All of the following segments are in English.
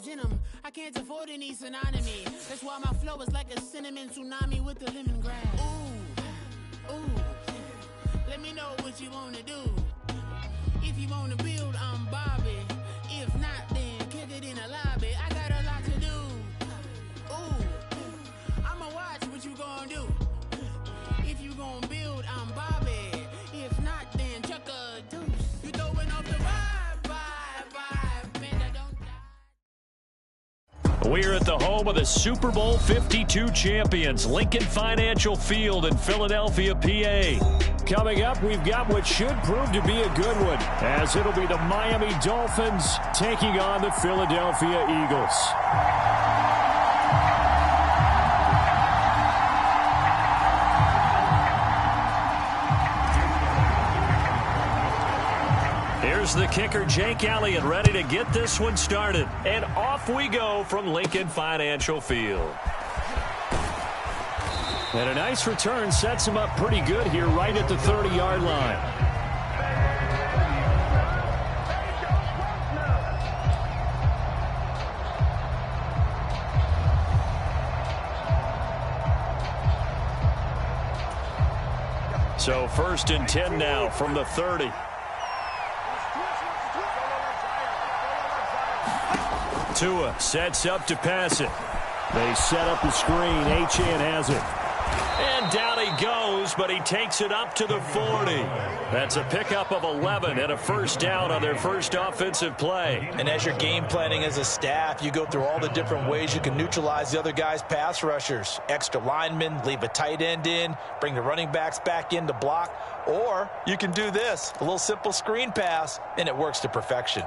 diamonds in them. I can't afford any tsunami. That's why my flow is like a cinnamon tsunami with the lemongrass. Ooh, ooh. Let me know what you wanna do. If you wanna build, I'm Bobby. If not, then kick it in the lobby. I got a lot to do. Ooh, I'ma watch what you gonna do. If you gonna build, I'm Bobby. If not, then chuck a deuce. You throwing off the vibe, man, I don't die. We're at the home of the Super Bowl 52 champions, Lincoln Financial Field in Philadelphia, PA. Coming up, we've got what should prove to be a good one, as it'll be the Miami Dolphins taking on the Philadelphia Eagles. Here's the kicker, Jake Elliott, ready to get this one started. And off we go from Lincoln Financial Field. And a nice return sets him up pretty good here right at the 30-yard line. So 1st and 10 now from the 30. Tua sets up to pass it. They set up the screen. Achane has it. And down he goes, but he takes it up to the 40. That's a pickup of 11 and a first down on their first offensive play. And as you're game planning as a staff, you go through all the different ways you can neutralize the other guy's pass rushers. Extra linemen, leave a tight end in, bring the running backs back in to block. Or you can do this, a little simple screen pass, and it works to perfection.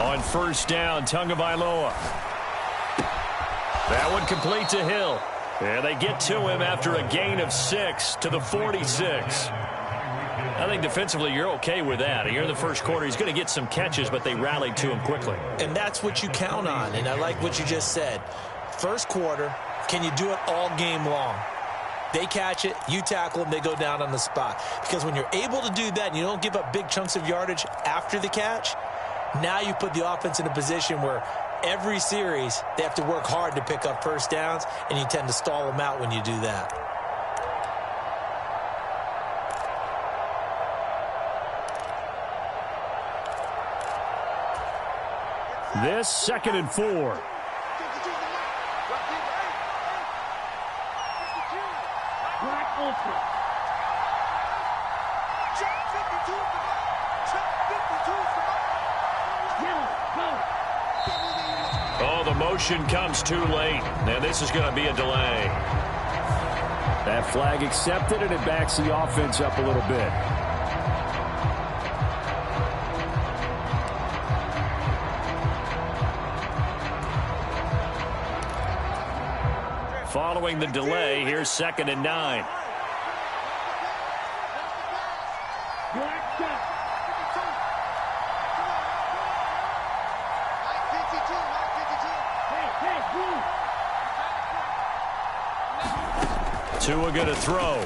On first down, Tagovailoa. That one complete to Hill. And they get to him after a gain of 6 to the 46. I think defensively you're okay with that. Here in the first quarter, he's going to get some catches, but they rallied to him quickly. And that's what you count on, and I like what you just said. First quarter, can you do it all game long? They catch it, you tackle them, they go down on the spot. Because when you're able to do that and you don't give up big chunks of yardage after the catch, now you put the offense in a position where every series they have to work hard to pick up first downs, and you tend to stall them out when you do that. This 2nd and 4. Oh, the motion comes too late. Now this is going to be a delay. That flag accepted, and it backs the offense up a little bit. Following the delay, here's 2nd and 9. Tua going to throw.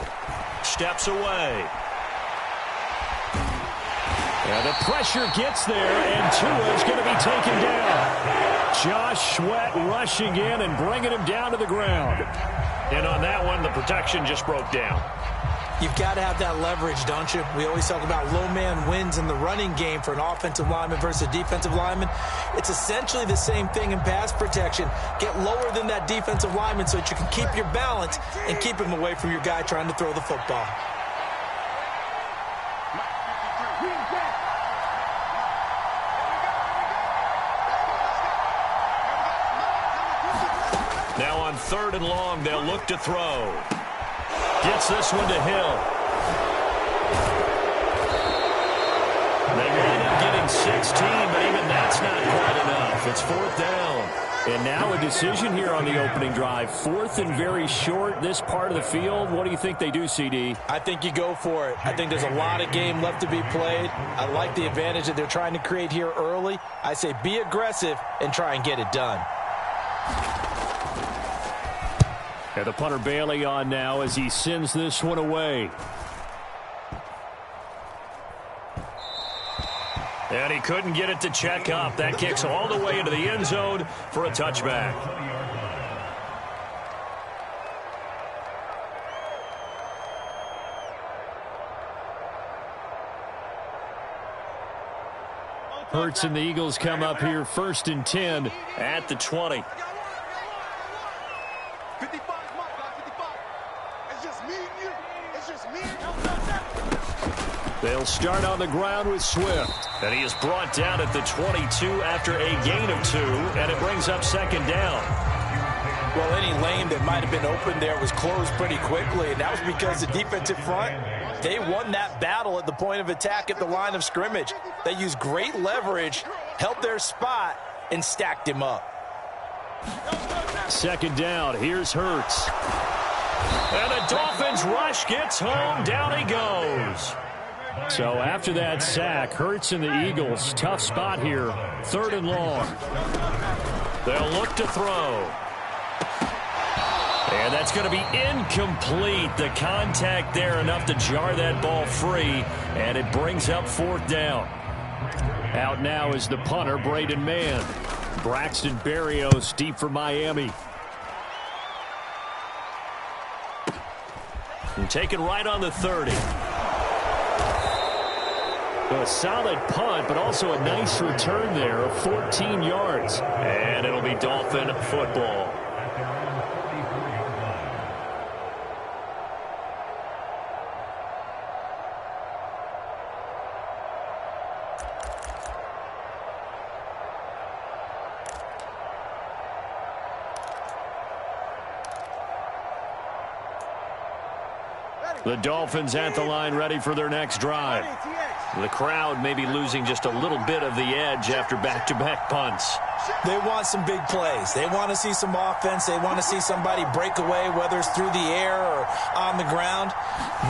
Steps away. And the pressure gets there, and Tua is going to be taken down. Josh Sweat rushing in and bringing him down to the ground. And on that one, the protection just broke down. You've got to have that leverage, don't you? We always talk about low man wins in the running game for an offensive lineman versus a defensive lineman. It's essentially the same thing in pass protection. Get lower than that defensive lineman so that you can keep your balance and keep him away from your guy trying to throw the football. Now on 3rd and long, they'll look to throw. Gets this one to Hill. They wind up getting 16, but even that's not quite enough. It's 4th down. And now a decision here on the opening drive. 4th and very short, this part of the field. What do you think they do, CD? I think you go for it. I think there's a lot of game left to be played. I like the advantage that they're trying to create here early. I say be aggressive and try and get it done. And the punter Bailey on now as he sends this one away. And he couldn't get it to check up. That kicks all the way into the end zone for a touchback. Hurts and the Eagles come up here 1st and 10 at the 20. They'll start on the ground with Swift. And he is brought down at the 22 after a gain of 2, and it brings up 2nd down. Well, any lane that might have been open there was closed pretty quickly, and that was because the defensive front, they won that battle at the point of attack at the line of scrimmage. They used great leverage, held their spot, and stacked him up. 2nd down. Here's Hurts. And the Dolphins rush gets home. Down he goes. So after that sack, Hurts and the Eagles, tough spot here. 3rd and long. They'll look to throw. And that's going to be incomplete. The contact there enough to jar that ball free, and it brings up 4th down. Out now is the punter, Braden Mann. Braxton Berrios deep for Miami. And taken right on the 30. A solid punt, but also a nice return there of 14 yards. And it'll be Dolphin football. The Dolphins at the line ready for their next drive. The crowd may be losing just a little bit of the edge after back-to-back punts. They want some big plays. They want to see some offense. They want to see somebody break away, whether it's through the air or on the ground.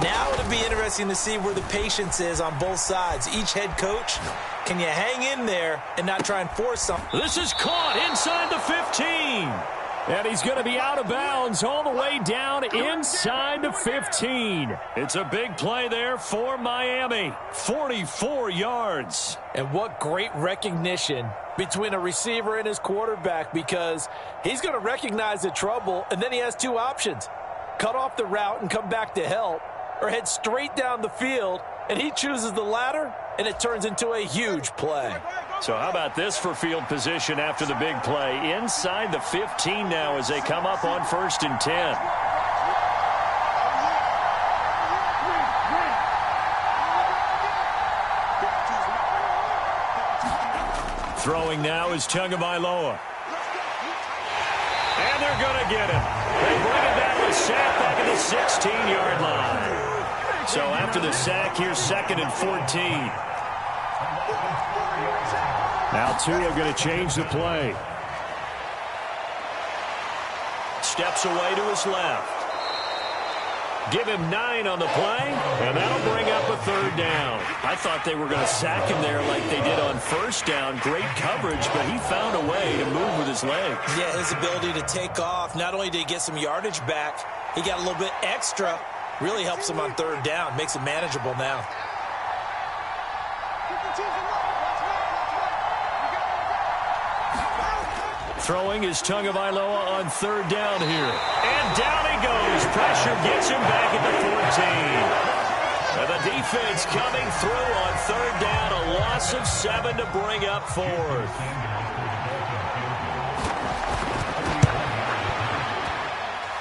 Now it'll be interesting to see where the patience is on both sides. Each head coach, can you hang in there and not try and force something? This is caught inside the 15. And he's going to be out of bounds all the way down inside the 15. It's a big play there for Miami. 44 yards. And what great recognition between a receiver and his quarterback, because he's going to recognize the trouble, and then he has 2 options. Cut off the route and come back to help, or head straight down the field, and he chooses the latter, and it turns into a huge play. So how about this for field position after the big play? Inside the 15 now as they come up on 1st and 10. Throwing now is Tagovailoa. And they're going to get him. They bring it down with a sack back at the 16-yard line. So after the sack, here's 2nd and 14. Now Tua going to change the play. Steps away to his left. Give him 9 on the play, and that'll bring up a 3rd down. I thought they were going to sack him there like they did on 1st down. Great coverage, but he found a way to move with his legs. Yeah, his ability to take off. Not only did he get some yardage back, he got a little bit extra. Really helps him on 3rd down. Makes it manageable now. Throwing is Tagovailoa on 3rd down here. And down he goes. Pressure gets him back at the 14. And the defense coming through on 3rd down. A loss of 7 to bring up 4th.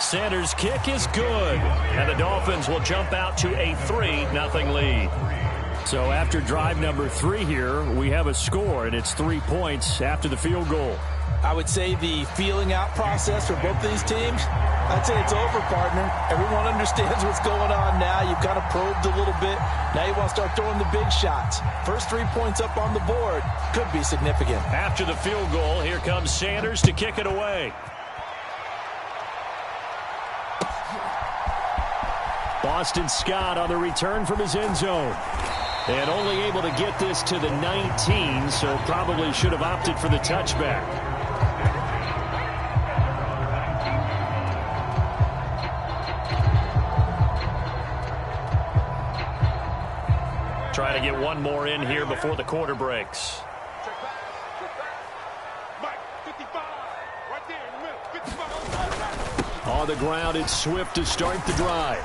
Sanders' kick is good. And the Dolphins will jump out to a 3-0 lead. So after drive number 3 here, we have a score, and it's 3 points after the field goal. I would say the feeling out process for both these teams, I'd say it's over, partner. Everyone understands what's going on now. You've kind of probed a little bit. Now you want to start throwing the big shots. First 3 points up on the board could be significant. After the field goal, here comes Sanders to kick it away. Boston Scott on the return from his end zone. And only able to get this to the 19, so probably should have opted for the touchback. Try to get one more in here before the quarter breaks. On the ground, it's Swift to start the drive.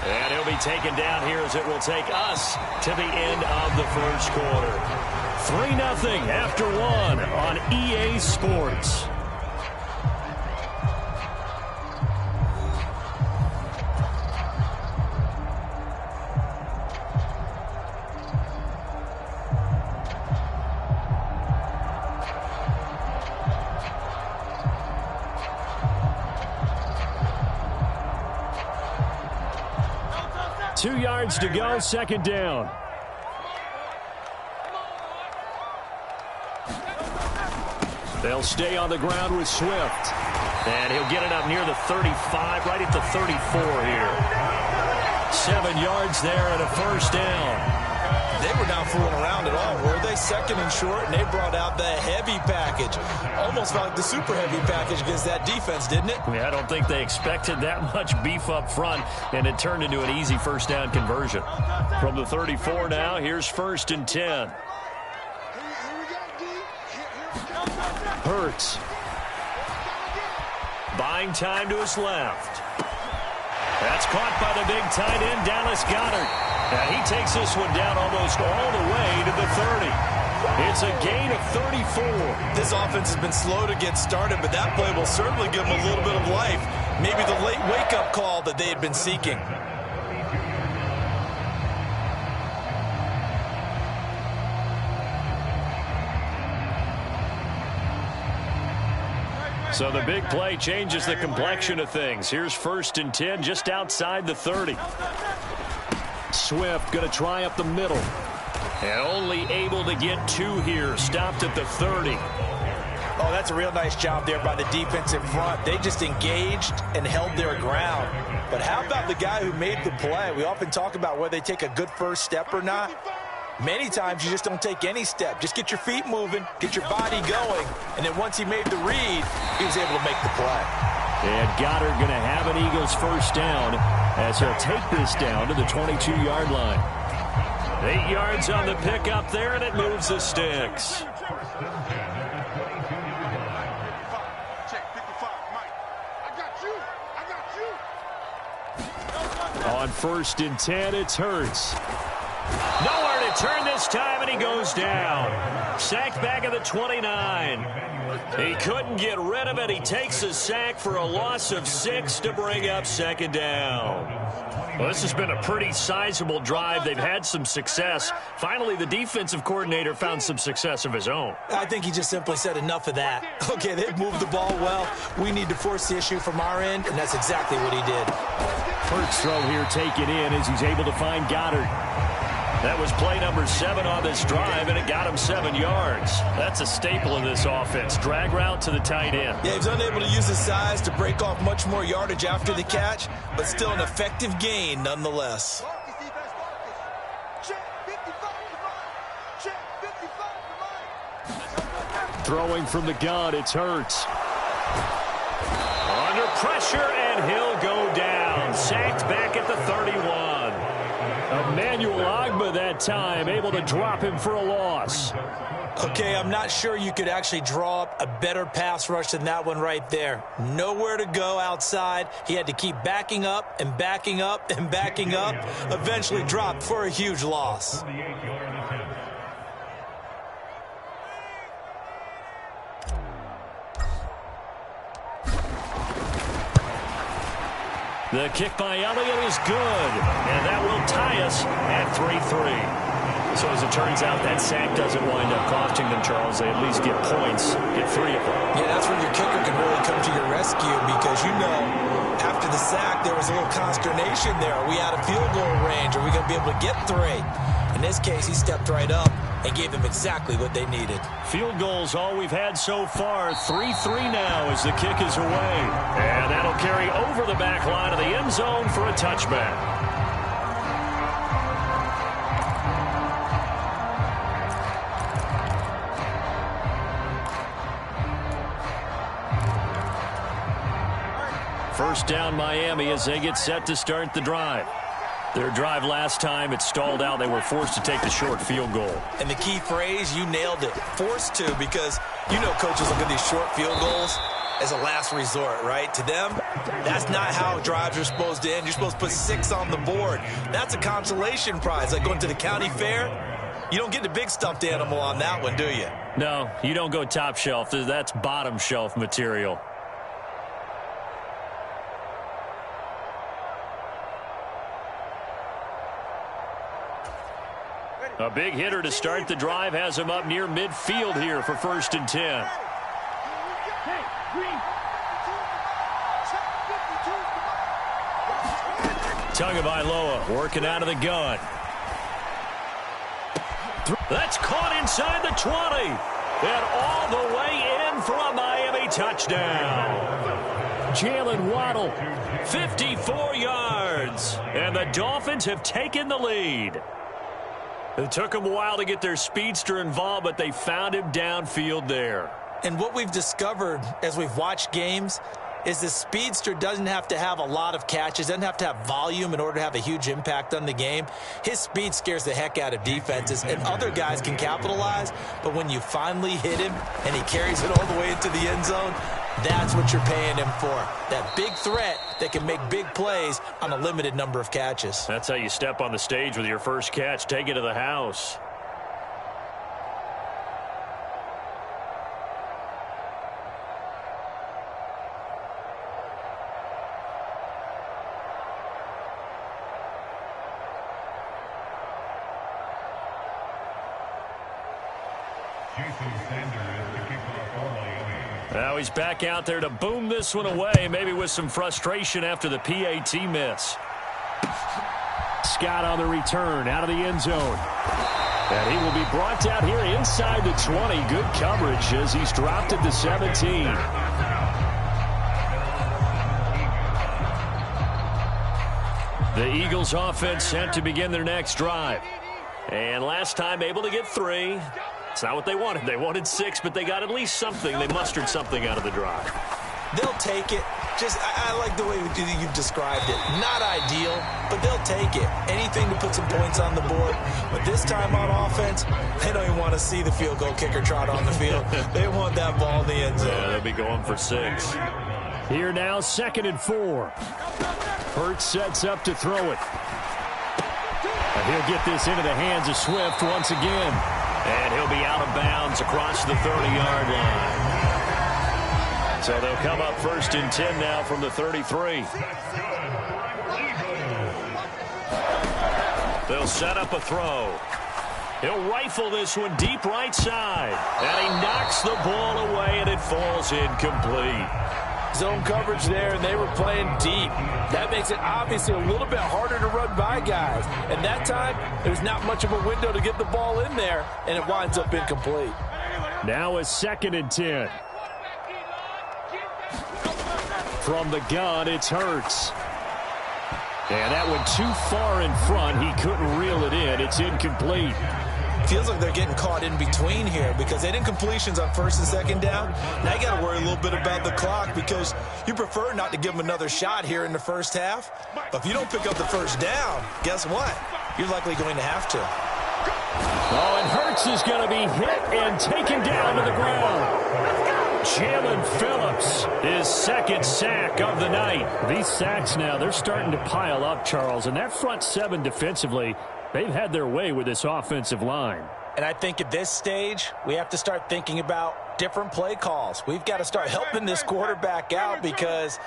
And he'll be taken down here as it will take us to the end of the first quarter. 3-0 after 1 on EA Sports. Two yards to go, second down. They'll stay on the ground with Swift. And he'll get it up near the 35, right at the 34 here. 7 yards there and a first down. They were not fooling around at all, were they? Second and short, and they brought out the heavy package. Almost felt like the super heavy package against that defense, didn't it? I don't think they expected that much beef up front, and it turned into an easy first down conversion. From the 34 now, here's 1st and 10. Hurts. Buying time to his left. That's caught by the big tight end, Dallas Goedert. And he takes this one down almost all the way to the 30. It's a gain of 34. This offense has been slow to get started, but that play will certainly give them a little bit of life. Maybe the late wake-up call that they had been seeking. So the big play changes the complexion of things. Here's 1st and 10 just outside the 30. Swift going to try up the middle. And only able to get 2 here. Stopped at the 30. Oh, that's a real nice job there by the defensive front. They just engaged and held their ground. But how about the guy who made the play? We often talk about whether they take a good first step or not. Many times you just don't take any step. Just get your feet moving, get your body going, and then once he made the read, he was able to make the play. And Goddard going to have an Eagles first down as he'll take this down to the 22-yard line. 8 yards on the pickup there, and it moves the sticks. On 1st and 10, it's Hurts. Nowhere to turn this time, and he goes down. Sacked back at the 29. He couldn't get rid of it. He takes a sack for a loss of 6 to bring up 2nd down. Well, this has been a pretty sizable drive. They've had some success. Finally, the defensive coordinator found some success of his own. I think he just simply said enough of that. Okay, they've moved the ball well. We need to force the issue from our end, and that's exactly what he did. Hurts throw here taken in as he's able to find Goddard. That was play number 7 on this drive, and it got him 7 yards. That's a staple of this offense. Drag route to the tight end. Yeah, he was unable to use his size to break off much more yardage after the catch, but still an effective gain nonetheless. Throwing from the gun, it's Hurts. Under pressure, and he'll go down. Sacked back at the 31. Emmanuel Ogbah that time, able to drop him for a loss. Okay, I'm not sure you could actually draw up a better pass rush than that one right there. Nowhere to go outside. He had to keep backing up and backing up and backing up. Eventually dropped for a huge loss. The kick by Elliott is good, and that will tie us at 3-3. So as it turns out, that sack doesn't wind up costing them, Charles. They at least get points, get 3 of them. Yeah, that's where your kicker can really come to your rescue because, you know, after the sack, there was a little consternation there. Are we out of field goal range? Are we going to be able to get 3? In this case, he stepped right up and gave them exactly what they needed. Field goals, all we've had so far. 3-3 now as the kick is away. And that'll carry over the back line of the end zone for a touchback. First down Miami as they get set to start the drive. Their drive last time, it stalled out. They were forced to take the short field goal. And the key phrase, you nailed it, forced to, because you know coaches look at these short field goals as a last resort, right? To them, that's not how drives are supposed to end. You're supposed to put 6 on the board. That's a consolation prize, like going to the county fair. You don't get the big stuffed animal on that one, do you? No, you don't go top shelf. That's bottom shelf material. A big hitter to start the drive has him up near midfield here for 1st and 10. Tagovailoa working out of the gun. That's caught inside the 20. And all the way in for a Miami touchdown. Jalen Waddle, 54 yards. And the Dolphins have taken the lead. It took them a while to get their speedster involved, but they found him downfield there. And what we've discovered as we've watched games is the speedster doesn't have to have a lot of catches, doesn't have to have volume in order to have a huge impact on the game. His speed scares the heck out of defenses, and other guys can capitalize, but when you finally hit him and he carries it all the way into the end zone, that's what you're paying him for. That big threat that can make big plays on a limited number of catches. That's how you step on the stage with your first catch. Take it to the house. Now he's back out there to boom this one away, maybe with some frustration after the PAT miss. Scott on the return out of the end zone. And he will be brought down here inside the 20. Good coverage as he's dropped at the 17. The Eagles offense set to begin their next drive. And last time able to get 3. It's not what they wanted. They wanted 6, but they got at least something. They mustered something out of the drive. They'll take it. I like the way you've described it. Not ideal, but they'll take it. Anything to put some points on the board. But this time on offense, they don't even want to see the field goal kicker trot on the field. They want that ball in the end zone. Yeah, they'll be going for 6. Here now, 2nd and 4. Hurts sets up to throw it. And he'll get this into the hands of Swift once again. And he'll be out of bounds across the 30-yard line. So they'll come up 1st and 10 now from the 33. They'll set up a throw. He'll rifle this one deep right side. And he knocks the ball away, and it falls incomplete. Zone coverage there, and they were playing deep. That makes it obviously a little bit harder to run by guys. And that time, there's not much of a window to get the ball in there, and it winds up incomplete. Now a 2nd and 10. From the gun, it's Hurts. And that went too far in front. He couldn't reel it in. It's incomplete. Feels like they're getting caught in between here because they didn't completions on 1st and 2nd down. Now you got to worry a little bit about the clock because you prefer not to give them another shot here in the first half. But if you don't pick up the 1st down, guess what? You're likely going to have to. Oh, and Hurts is going to be hit and taken down to the ground. Jalen Phillips, his 2nd sack of the night. These sacks now, they're starting to pile up, Charles. And that front 7 defensively, they've had their way with this offensive line. And I think at this stage, we have to start thinking about different play calls. We've got to start helping this quarterback out because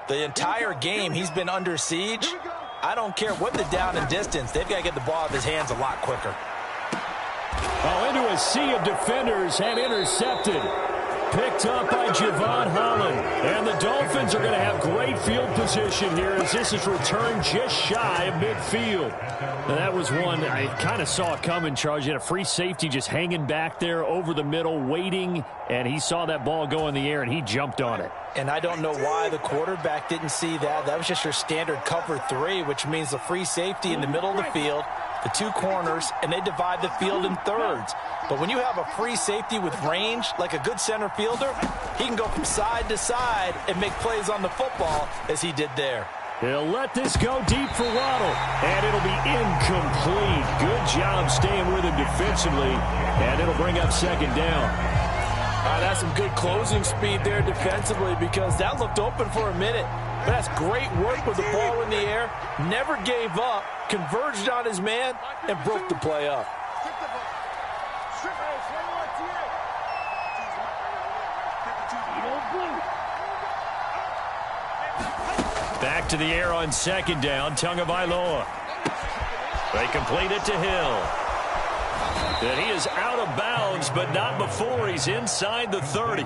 the entire game he's been under siege. I don't care what the down and distance. They've got to get the ball out of his hands a lot quicker. sea of defenders and intercepted. Picked up by Javon Holland. And the Dolphins are going to have great field position here as this is returned just shy of midfield. Now, that was one I kind of saw it coming, Charles. You had a free safety just hanging back there over the middle, waiting, and he saw that ball go in the air, and he jumped on it. And I don't know why the quarterback didn't see that. That was just your standard cover 3, which means the free safety in the middle of the field, the 2 corners, and they divide the field in thirds. But when you have a free safety with range, like a good center fielder, he can go from side to side and make plays on the football as he did there. He'll let this go deep for Waddle, and it'll be incomplete. Good job staying with him defensively, and it'll bring up second down. That's some good closing speed there defensively because that looked open for a minute. But that's great work with the ball in the air. Never gave up, converged on his man, and broke the play up. Back to the air on second down. Tagovailoa. They complete it to Hill. And he is out of bounds, but not before he's inside the 30.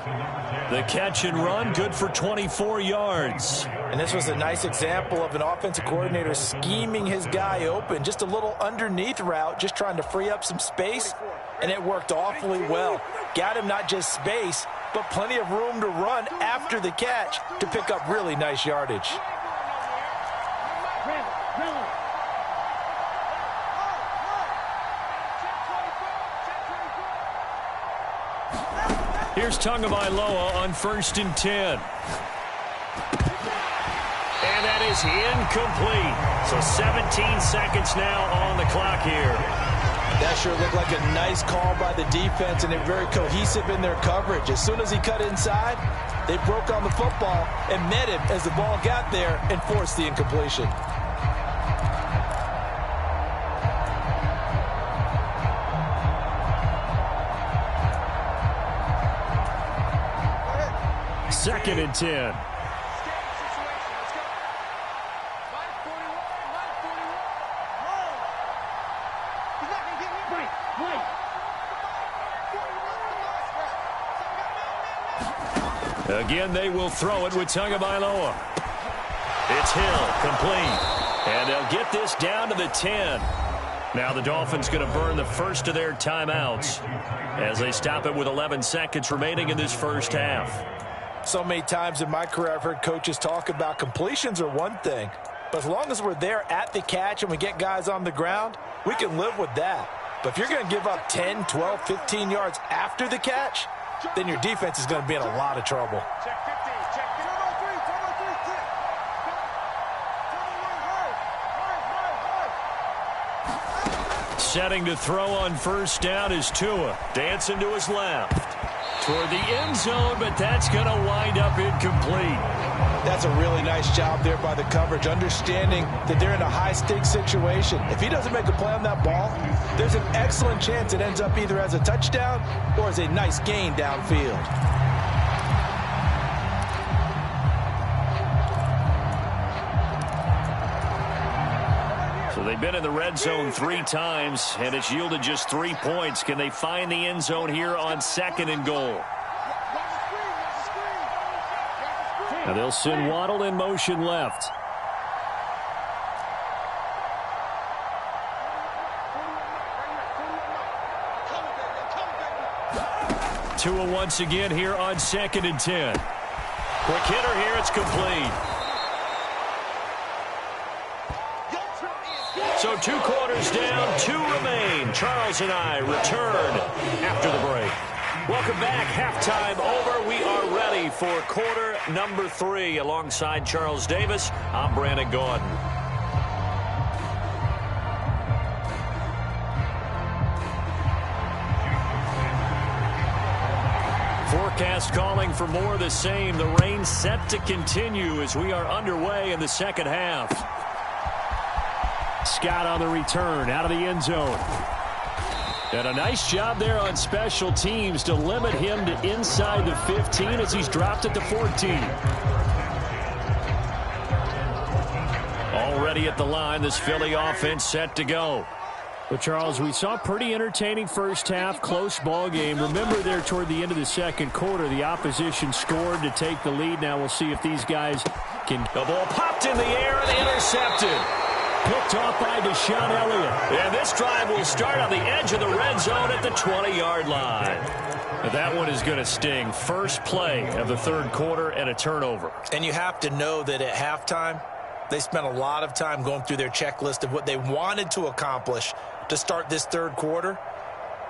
The catch and run, good for 24 yards. And this was a nice example of an offensive coordinator scheming his guy open. Just a little underneath route, just trying to free up some space, and it worked awfully well. Got him not just space, but plenty of room to run after the catch to pick up really nice yardage. Here's Tagovailoa on 1st and 10. And that is incomplete. So 17 seconds now on the clock here. That sure looked like a nice call by the defense, and they're very cohesive in their coverage. As soon as he cut inside, they broke on the football and met him as the ball got there and forced the incompletion. Second and 10. Again, they will throw it with Tagovailoa. It's Hill, complete. And they'll get this down to the 10. Now the Dolphins going to burn the first of their timeouts as they stop it with 11 seconds remaining in this first half. So many times in my career I've heard coaches talk about completions are one thing, but as long as we're there at the catch and we get guys on the ground, we can live with that. But if you're going to give up 10, 12, 15 yards after the catch, then your defense is going to be in a lot of trouble. Setting to throw on first down is Tua. Dancing to his left. Toward the end zone, but that's going to wind up incomplete. That's a really nice job there by the coverage, understanding that they're in a high-stakes situation. If he doesn't make a play on that ball, there's an excellent chance it ends up either as a touchdown or as a nice gain downfield. So they've been in the red zone 3 times, and it's yielded just 3 points. Can they find the end zone here on 2nd and goal? Now they'll send Waddle in motion left. Tua once again here on 2nd and 10. Quick hitter here, it's complete. So 2 quarters down, 2 remain. Charles and I return after the break. Welcome back. Halftime over. We are ready for quarter number 3. Alongside Charles Davis, I'm Brandon Gordon. Forecast calling for more of the same. The rain set to continue as we are underway in the second half. Scott on the return, out of the end zone. And a nice job there on special teams to limit him to inside the 15 as he's dropped at the 14. Already at the line, this Philly offense set to go. Well, Charles, we saw a pretty entertaining first half, close ball game. Remember there toward the end of the second quarter, the opposition scored to take the lead. Now we'll see if these guys can. The ball popped in the air and intercepted. Picked off by Deshaun Elliott. And this drive will start on the edge of the red zone at the 20-yard line. That one is going to sting. First play of the third quarter and a turnover. And you have to know that at halftime, they spent a lot of time going through their checklist of what they wanted to accomplish to start this third quarter.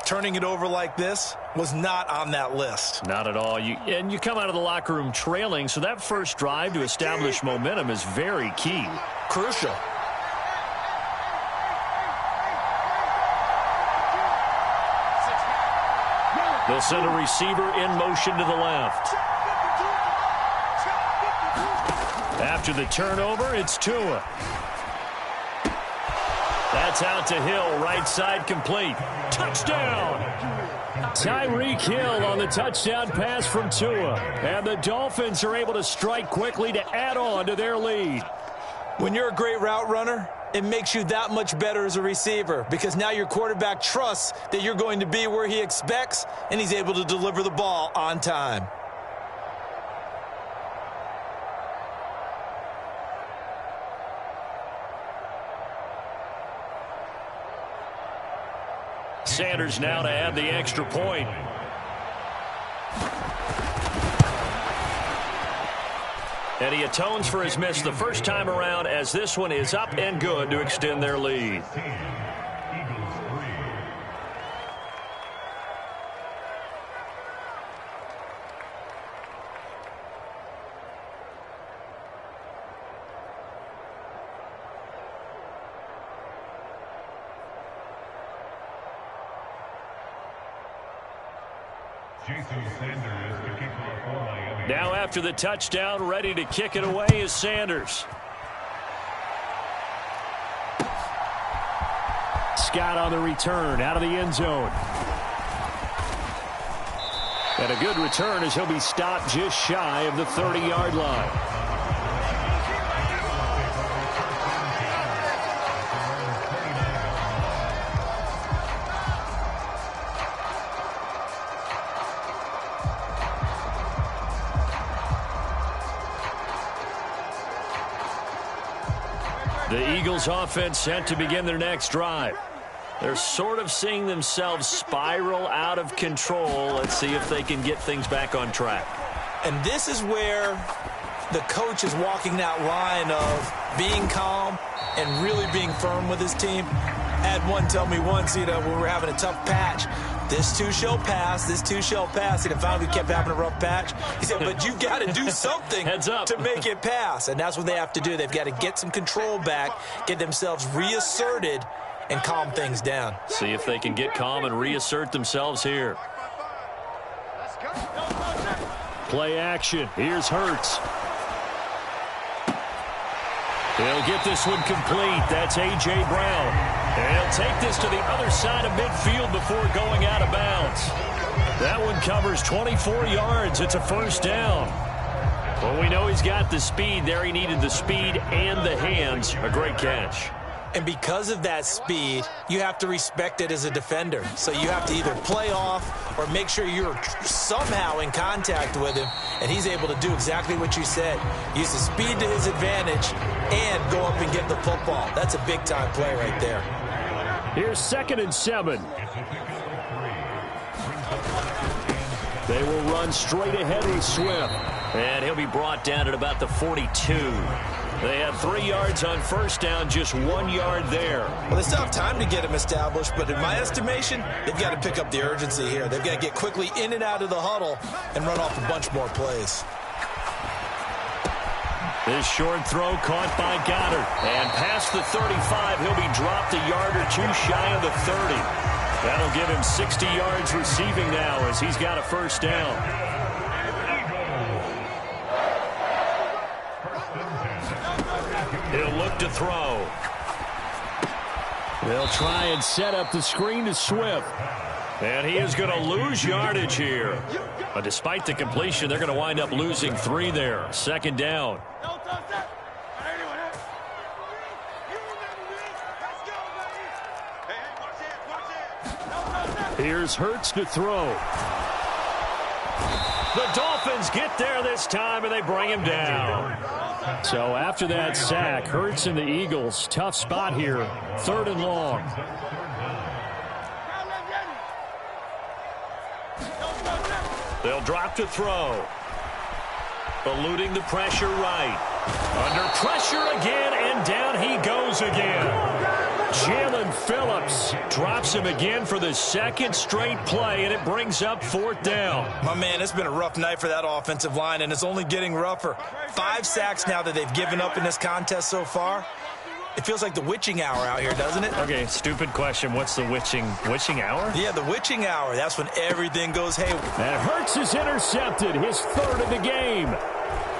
Turning it over like this was not on that list. Not at all. And you come out of the locker room trailing, so that first drive to establish momentum is very key. Crucial. They'll send a receiver in motion to the left. After the turnover, it's Tua. That's out to Hill, right side complete. Touchdown! Tyreek Hill on the touchdown pass from Tua. And the Dolphins are able to strike quickly to add on to their lead. When you're a great route runner, it makes you that much better as a receiver because now your quarterback trusts that you're going to be where he expects, and he's able to deliver the ball on time. Sanders now to add the extra point. And he atones for his miss the first time around as this one is up and good to extend their lead. Now after the touchdown, ready to kick it away is Sanders. Scott on the return out of the end zone. And a good return as he'll be stopped just shy of the 30-yard line. The Eagles offense set to begin their next drive. They're sort of seeing themselves spiral out of control. Let's see if they can get things back on track. And this is where the coach is walking that line of being calm and really being firm with his team. I had one tell me once, when we were having a tough patch, this too shall pass, this too shall pass. And finally we kept having a rough patch. He said, but you got to do something Heads up. to make it pass. And that's what they have to do. They've got to get some control back, get themselves reasserted, and calm things down. See if they can get calm and reassert themselves here. Play action. Here's Hurts. He'll get this one complete. That's A.J. Brown. And he'll take this to the other side of midfield before going out of bounds. That one covers 24 yards. It's a first down. Well, we know he's got the speed there. He needed the speed and the hands. A great catch. And because of that speed, you have to respect it as a defender. So you have to either play off or make sure you're somehow in contact with him. And he's able to do exactly what you said. Use the speed to his advantage and go up and get the football. That's a big-time play right there. Here's 2nd and 7. They will run straight ahead with Swift. And he'll be brought down at about the 42. They had 3 yards on first down, just 1 yard there. Well, they still have time to get him established, but in my estimation, they've got to pick up the urgency here. They've got to get quickly in and out of the huddle and run off a bunch more plays. This short throw caught by Goddard. And past the 35, he'll be dropped a yard or two shy of the 30. That'll give him 60 yards receiving now as he's got a first down. He'll look to throw. They'll try and set up the screen to Swift. And he is going to lose yardage here. But despite the completion, they're going to wind up losing 3 there. 2nd down. Here's Hurts to throw. The Dolphins get there this time, and they bring him down. So after that sack, Hurts and the Eagles, tough spot here, 3rd and long. They'll drop to throw. Eluding the pressure right. Under pressure again, and down he goes again. Jalen Phillips drops him again for the 2nd straight play, and it brings up 4th down. My man, it's been a rough night for that offensive line, and it's only getting rougher. 5 sacks now that they've given up in this contest so far. It feels like the witching hour out here, doesn't it? Okay, stupid question. What's the witching hour? Yeah, the witching hour. That's when everything goes haywire. And Hurts is intercepted, his 3rd of the game.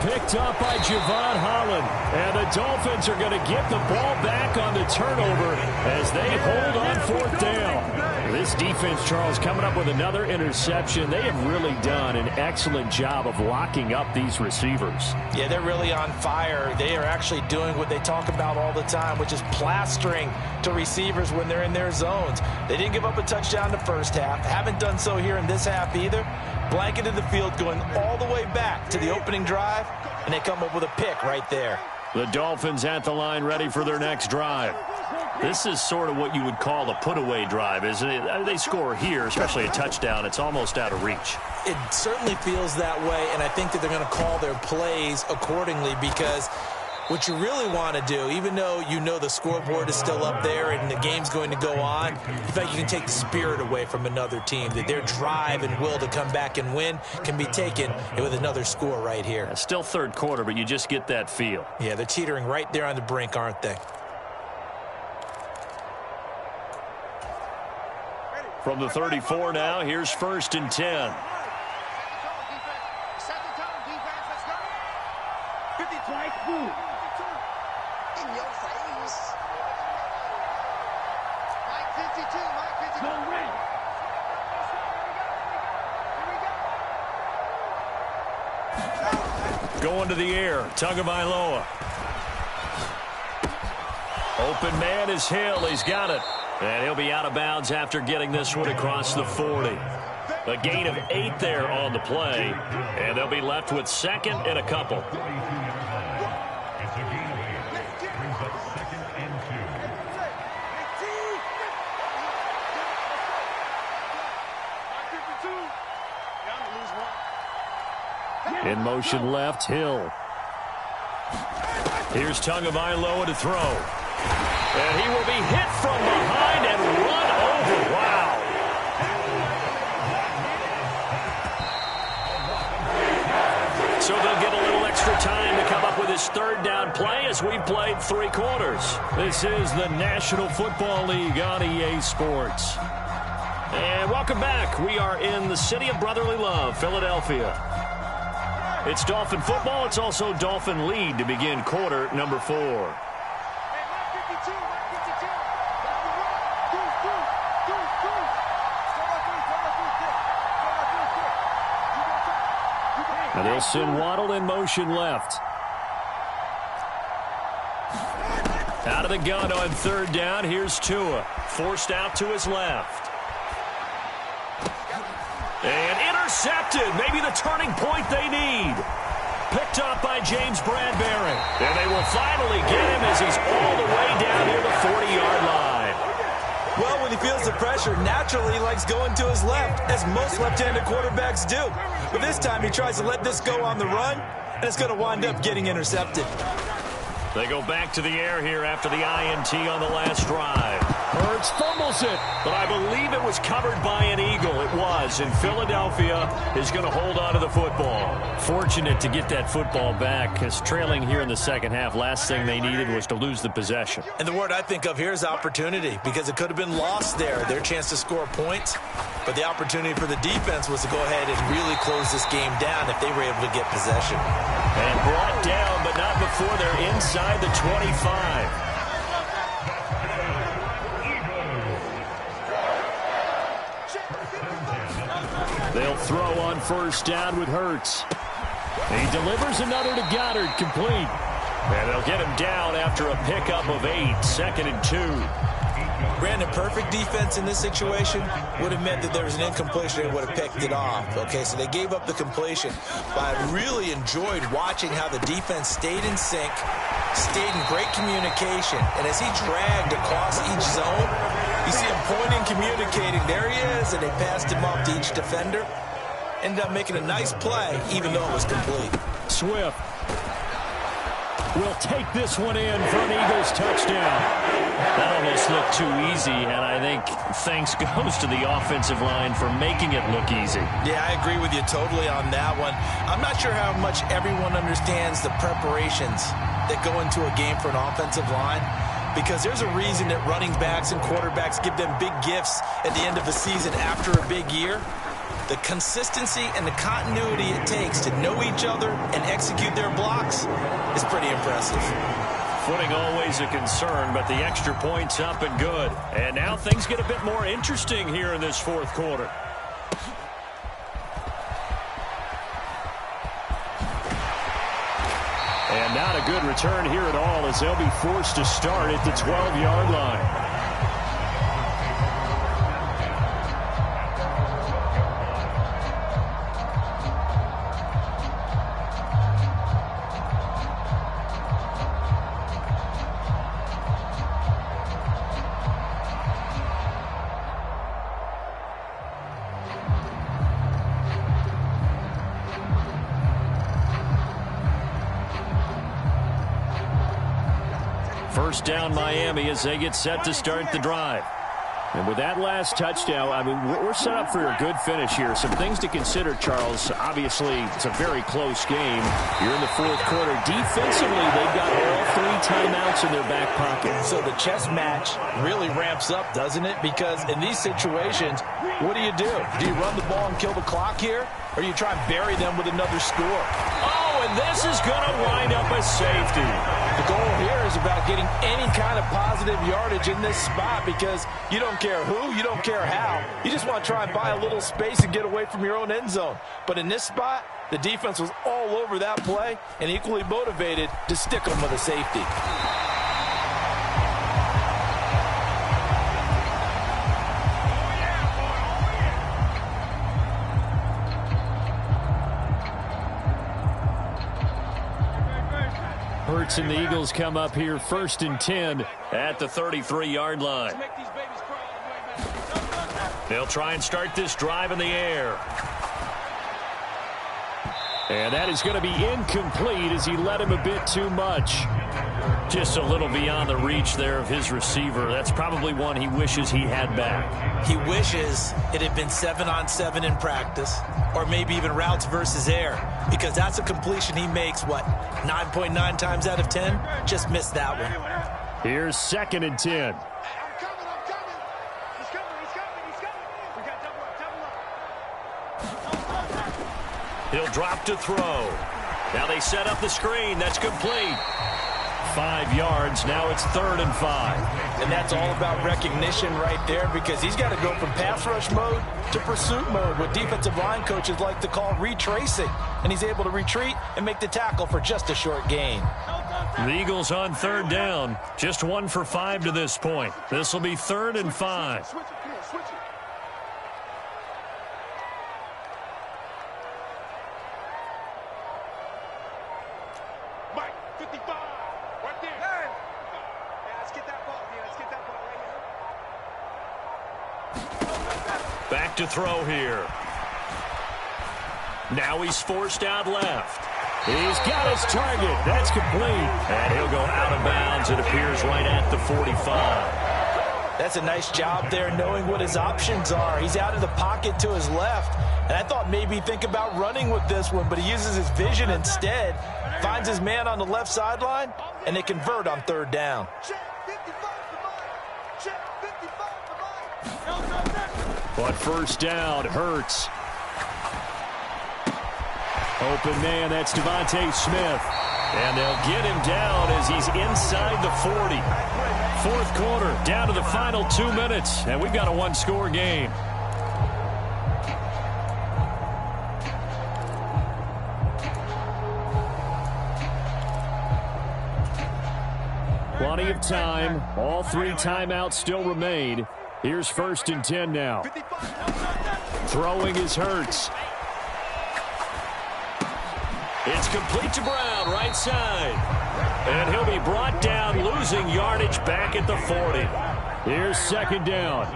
Picked up by Javon Holland. And the Dolphins are going to get the ball back on the turnover as they hold on 4th down. This defense, Charles, coming up with another interception. They have really done an excellent job of locking up these receivers. Yeah, they're really on fire. They are actually doing what they talk about all the time, which is plastering to receivers when they're in their zones. They didn't give up a touchdown the first half. Haven't done so here in this half either. Blanketed the field going all the way back to the opening drive, and they come up with a pick right there. The Dolphins at the line ready for their next drive. This is sort of what you would call a put-away drive, isn't it? They score here, especially a touchdown. It's almost out of reach. It certainly feels that way, and I think that they're going to call their plays accordingly because what you really want to do, even though you know the scoreboard is still up there and the game's going to go on, in fact, you can take the spirit away from another team, that their drive and will to come back and win can be taken with another score right here. It's still 3rd quarter, but you just get that feel. Yeah, they're teetering right there on the brink, aren't they? From the 34 now, here's 1st and 10. Going to the air, Tagovailoa. Open man is Hill. He's got it. And he'll be out of bounds after getting this one across the 40. A gain of 8 there on the play. And they'll be left with 2nd and a couple. In motion left, Hill. Here's Tagovailoa to throw. And he will be hit from behind and run over. Wow. So they'll get a little extra time to come up with his 3rd down play as we've played 3 quarters. This is the National Football League on EA Sports. And welcome back. We are in the city of brotherly love, Philadelphia. It's Dolphin football. It's also Dolphin lead to begin quarter number 4. Now they'll send Waddle in motion left. Out of the gun on 3rd down. Here's Tua. Forced out to his left. And intercepted. Maybe the turning point they need. Picked up by James Bradbury. And they will finally get him as he's all the way down near the 40-yard line. Well, when he feels the pressure, naturally he likes going to his left, as most left-handed quarterbacks do. But this time he tries to let this go on the run, and it's going to wind up getting intercepted. They go back to the air here after the INT on the last drive. Hurts fumbles it, but I believe it was covered by an Eagle. It was, and Philadelphia is going to hold on to the football. Fortunate to get that football back, because trailing here in the 2nd half, last thing they needed was to lose the possession. And the word I think of here is opportunity, because it could have been lost there, their chance to score points. But the opportunity for the defense was to go ahead and really close this game down if they were able to get possession. And brought down, but not before they're inside the 25. They'll throw on 1st down with Hurts. He delivers another to Goddard, complete. And they'll get him down after a pickup of 8, 2nd and 2. Brandon, perfect defense in this situation would have meant that there was an incompletion and would have picked it off. Okay, so they gave up the completion. But I really enjoyed watching how the defense stayed in sync, stayed in great communication. And as he dragged across each zone, you see him pointing, communicating. There he is, and they passed him off to each defender. Ended up making a nice play, even though it was complete. Swift will take this one in for an Eagles touchdown. That almost looked too easy, and I think thanks goes to the offensive line for making it look easy. Yeah, I agree with you totally on that one. I'm not sure how much everyone understands the preparations that go into a game for an offensive line, because there's a reason that running backs and quarterbacks give them big gifts at the end of a season after a big year. The consistency and the continuity it takes to know each other and execute their blocks is pretty impressive. Footing always a concern, but the extra point's up and good. And now things get a bit more interesting here in this fourth quarter. And not a good return here at all, as they'll be forced to start at the 12-yard line. First down Miami as they get set to start the drive. And with that last touchdown, I mean, we're set up for a good finish here. Some things to consider, Charles. Obviously, it's a very close game. You're in the fourth quarter. Defensively, they've got all 3 timeouts in their back pocket. So the chess match really ramps up, doesn't it? Because in these situations, what do? Do you run the ball and kill the clock here? Or do you try and bury them with another score? Oh, and this is going to wind up a safety. The goal here is about getting any kind of positive yardage in this spot, because you don't care who, you don't care how. You just want to try and buy a little space and get away from your own end zone. But in this spot, the defense was all over that play and equally motivated to stick them with a safety. Hurts and the Eagles come up here 1st and 10 at the 33-yard line. They'll try and start this drive in the air. And that is going to be incomplete as he led him a bit too much. Just a little beyond the reach there of his receiver. That's probably one he wishes he had back. He wishes it had been 7-on-7 in practice, or maybe even routes versus air, because that's a completion he makes, 9.9 times out of 10? Just missed that one. Here's 2nd and 10. He'll drop to throw. Now they set up the screen. That's complete. 5 yards. Now it's 3rd and 5. And that's all about recognition right there, because he's got to go from pass rush mode to pursuit mode, what defensive line coaches like to call retracing. And he's able to retreat and make the tackle for just a short gain. The Eagles on 3rd down. Just 1 for 5 to this point. This will be 3rd and 5. Back to throw here. Now he's forced out left. He's got his target. That's complete. And he'll go out of bounds, it appears, right at the 45. That's a nice job there, knowing what his options are. He's out of the pocket to his left. And I thought maybe think about running with this one, but he uses his vision instead. Finds his man on the left sideline, and they convert on 3rd down. But 1st down, Hurts. Open man, that's Devontae Smith. And they'll get him down as he's inside the 40. 4th quarter, down to the final 2 minutes, and we've got a 1-score game. Plenty of time. All 3 timeouts still remain. Here's 1st and 10 now. Throwing is Hurts. It's complete to Brown, right side. And he'll be brought down, losing yardage back at the 40. Here's 2nd down.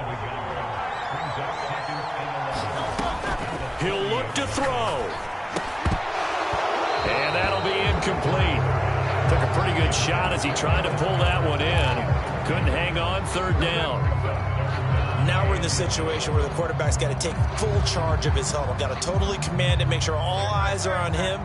He'll look to throw. And that'll be incomplete. Took a pretty good shot as he tried to pull that one in. Couldn't hang on, 3rd down. Now we're in the situation where the quarterback's got to take full charge of his huddle. Got to totally command it, make sure all eyes are on him.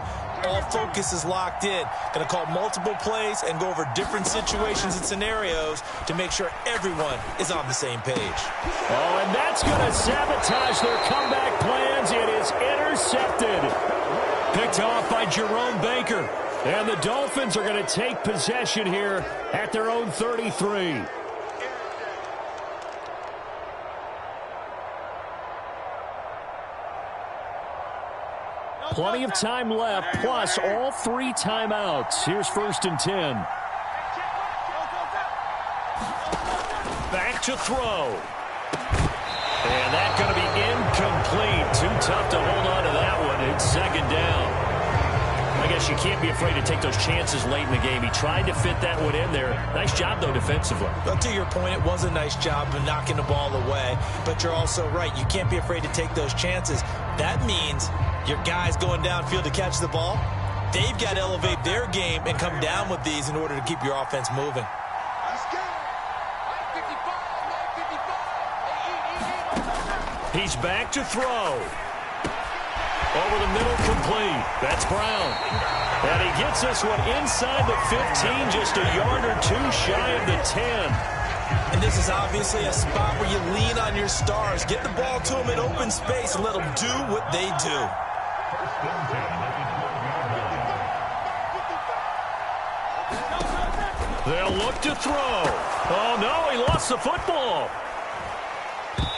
All focus is locked in. Going to call multiple plays and go over different situations and scenarios to make sure everyone is on the same page. Oh, and that's going to sabotage their comeback plans. It is intercepted. Picked off by Jerome Baker. And the Dolphins are going to take possession here at their own 33. Plenty of time left, plus all 3 timeouts. Here's 1st and 10. Back to throw. And that's going to be incomplete. Too tough to hold on to that one. It's 2nd down. I guess you can't be afraid to take those chances late in the game. He tried to fit that one in there. Nice job, though, defensively. Well, to your point, it was a nice job of knocking the ball away. But you're also right. You can't be afraid to take those chances. That means your guys going downfield to catch the ball, they've got to elevate their game and come down with these in order to keep your offense moving. He's back to throw. Over the middle, complete. That's Brown. And he gets this one inside the 15, just a yard or 2 shy of the 10. And this is obviously a spot where you lean on your stars. Get the ball to them in open space and let them do what they do. They'll look to throw. Oh, no, he lost the football.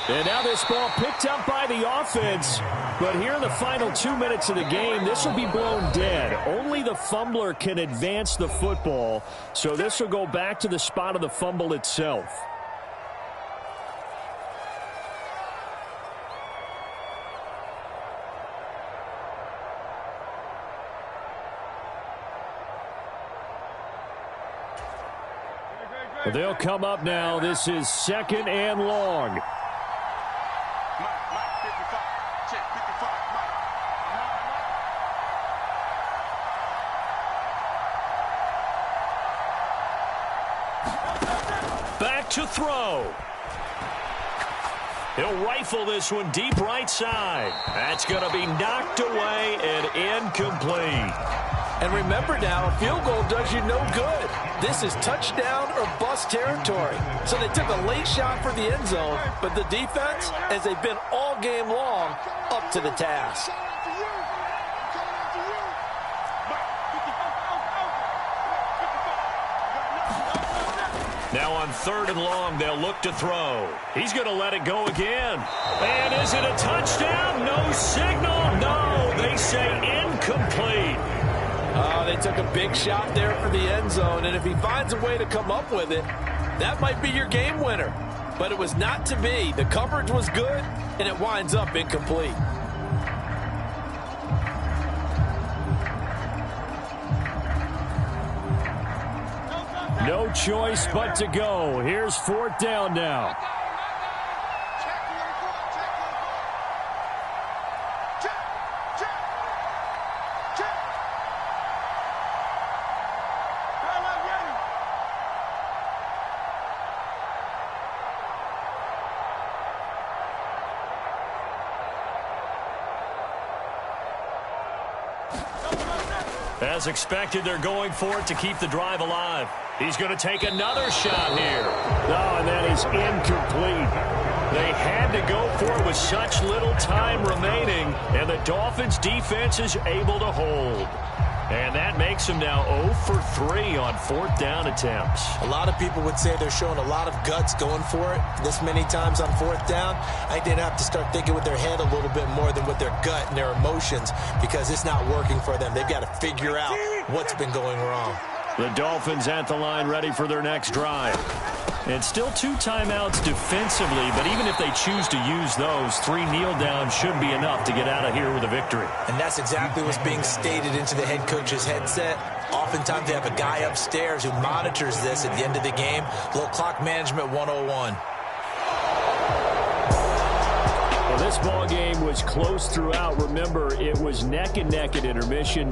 And now this ball picked up by the offense. But here in the final 2 minutes of the game, this will be blown dead. Only the fumbler can advance the football. So this will go back to the spot of the fumble itself. They'll come up now. This is 2nd and long. Back to throw. He'll rifle this one deep right side. That's going to be knocked away and incomplete. And remember now, a field goal does you no good. This is touchdown or bust territory. So they took a late shot for the end zone, but the defense, as they've been all game long, up to the task. Now on 3rd and long, they'll look to throw. He's going to let it go again. And is it a touchdown? No signal. No, they say incomplete. They took a big shot there for the end zone, and if he finds a way to come up with it, that might be your game winner. But it was not to be. The coverage was good, and it winds up incomplete. No choice but to go. Here's 4th down now. As expected, they're going for it to keep the drive alive. He's going to take another shot here. Oh, and that is incomplete. They had to go for it with such little time remaining, and the Dolphins' defense is able to hold. And that makes them now 0 for 3 on 4th down attempts. A lot of people would say they're showing a lot of guts going for it this many times on 4th down. I think they'd have to start thinking with their head a little bit more than with their gut and their emotions, because it's not working for them. They've got to figure out what's been going wrong. The Dolphins at the line ready for their next drive. And still 2 timeouts defensively, but even if they choose to use those, 3 kneel downs should be enough to get out of here with a victory. And that's exactly what's being stated into the head coach's headset. Oftentimes they have a guy upstairs who monitors this at the end of the game. A little clock management 101. Well, this ball game was close throughout. Remember, it was neck and neck at intermission.